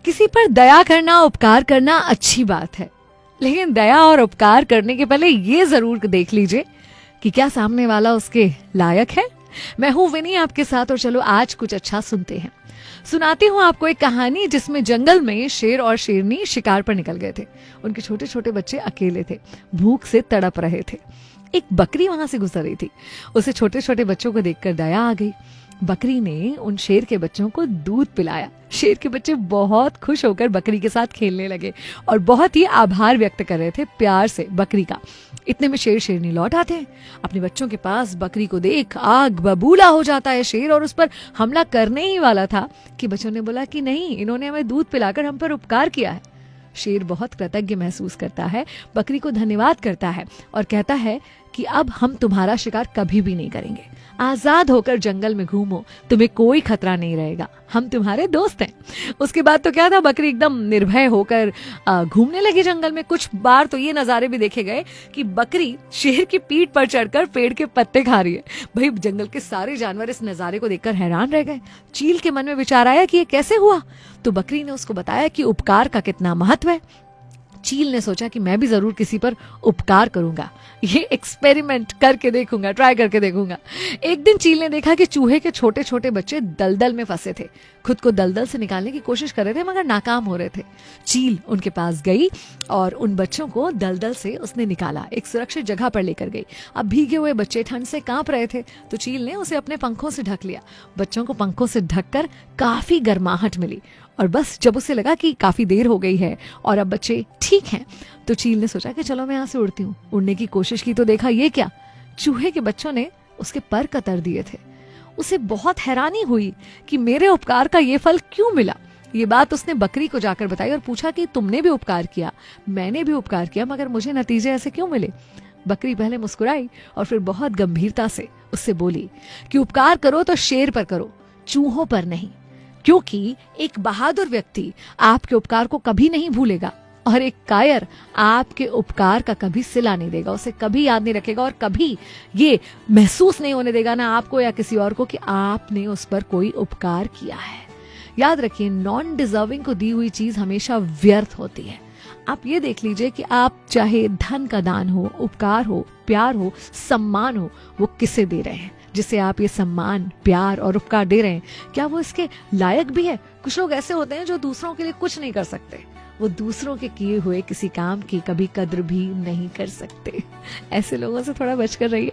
किसी पर दया करना, उपकार करना अच्छी बात है, लेकिन दया और उपकार करने के पहले ये जरूर देख लीजिए कि क्या सामने वाला उसके लायक है। मैं हूं विनी आपके साथ, और चलो आज कुछ अच्छा सुनते हैं। सुनाती हूँ आपको एक कहानी जिसमें जंगल में शेर और शेरनी शिकार पर निकल गए थे। उनके छोटे छोटे बच्चे अकेले थे, भूख से तड़प रहे थे। एक बकरी वहां से गुजर रही थी। उसे छोटे छोटे बच्चों को देखकर दया आ गई। बकरी ने उन शेर के बच्चों को दूध पिलाया। शेर के बच्चे बहुत खुश होकर बकरी के साथ खेलने लगे और बहुत ही आभार व्यक्त कर रहे थे प्यार से बकरी का। इतने में शेर शेरनी लौट आते हैं। अपने बच्चों के पास बकरी को देख आग बबूला हो जाता है शेर, और उस पर हमला करने ही वाला था कि बच्चों ने बोला कि नहीं, इन्होंने हमें दूध पिलाकर हम पर उपकार किया है। शेर बहुत कृतज्ञ महसूस करता है, बकरी को धन्यवाद करता है और कहता है कि अब हम तुम्हारा शिकार कभी भी नहीं करेंगे। आजाद होकर जंगल में घूमो, तुम्हें कोई खतरा नहीं रहेगा, हम तुम्हारे दोस्त हैं। उसके बाद तो क्या था, बकरी एकदम निर्भय होकर घूमने लगी जंगल में। कुछ बार तो ये नजारे भी देखे गए कि बकरी शेर की पीठ पर चढ़कर पेड़ के पत्ते खा रही है। भाई जंगल के सारे जानवर इस नजारे को देखकर हैरान रह गए। चील के मन में विचार आया कि ये कैसे हुआ, तो बकरी ने उसको बताया कि उपकार का कितना महत्व है। चील ने सोचा कि मैं भी जरूर किसी पर उपकार करूंगा, ये एक्सपेरिमेंट करके देखूंगा, ट्राई करके देखूंगा। एक दिन चील ने देखा कि चूहे के छोटे छोटे बच्चे दलदल में फंसे थे। खुद को दलदल से निकालने की कोशिश कर रहे थे मगर नाकाम हो रहे थे। चील उनके पास गई और उन बच्चों को दलदल से उसने निकाला, एक सुरक्षित जगह पर लेकर गई। अब भीगे हुए बच्चे ठंड से कांप रहे थे, तो चील ने उसे अपने पंखों से ढक लिया। बच्चों को पंखों से ढककर काफी गर्माहट मिली, और बस जब उसे लगा कि काफी देर हो गई है और अब बच्चे ठीक हैं, तो चील ने सोचा कि चलो मैं यहाँ से उड़ती हूँ। उड़ने की कोशिश की तो देखा ये क्या, चूहे के बच्चों ने उसके पर कतर दिए थे। उसे बहुत हैरानी हुई कि मेरे उपकार का ये फल क्यों मिला। ये बात उसने बकरी को जाकर बताई और पूछा कि तुमने भी उपकार किया, मैंने भी उपकार किया, मगर मुझे नतीजे ऐसे क्यों मिले। बकरी पहले मुस्कुराई और फिर बहुत गंभीरता से उससे बोली कि उपकार करो तो शेर पर करो, चूहों पर नहीं, क्योंकि एक बहादुर व्यक्ति आपके उपकार को कभी नहीं भूलेगा और एक कायर आपके उपकार का कभी सिला नहीं देगा, उसे कभी याद नहीं रखेगा और कभी ये महसूस नहीं होने देगा ना आपको या किसी और को कि आपने उस पर कोई उपकार किया है। याद रखिए, नॉन डिजर्विंग को दी हुई चीज हमेशा व्यर्थ होती है। आप ये देख लीजिए कि आप चाहे धन का दान हो, उपकार हो, प्यार हो, सम्मान हो, वो किसे दे रहे हैं। जिसे आप ये सम्मान, प्यार और उपकार दे रहे हैं, क्या वो इसके लायक भी है। कुछ लोग ऐसे होते हैं जो दूसरों के लिए कुछ नहीं कर सकते, वो दूसरों के किए हुए किसी काम की कभी कद्र भी नहीं कर सकते। ऐसे लोगों से थोड़ा बचकर रहिए।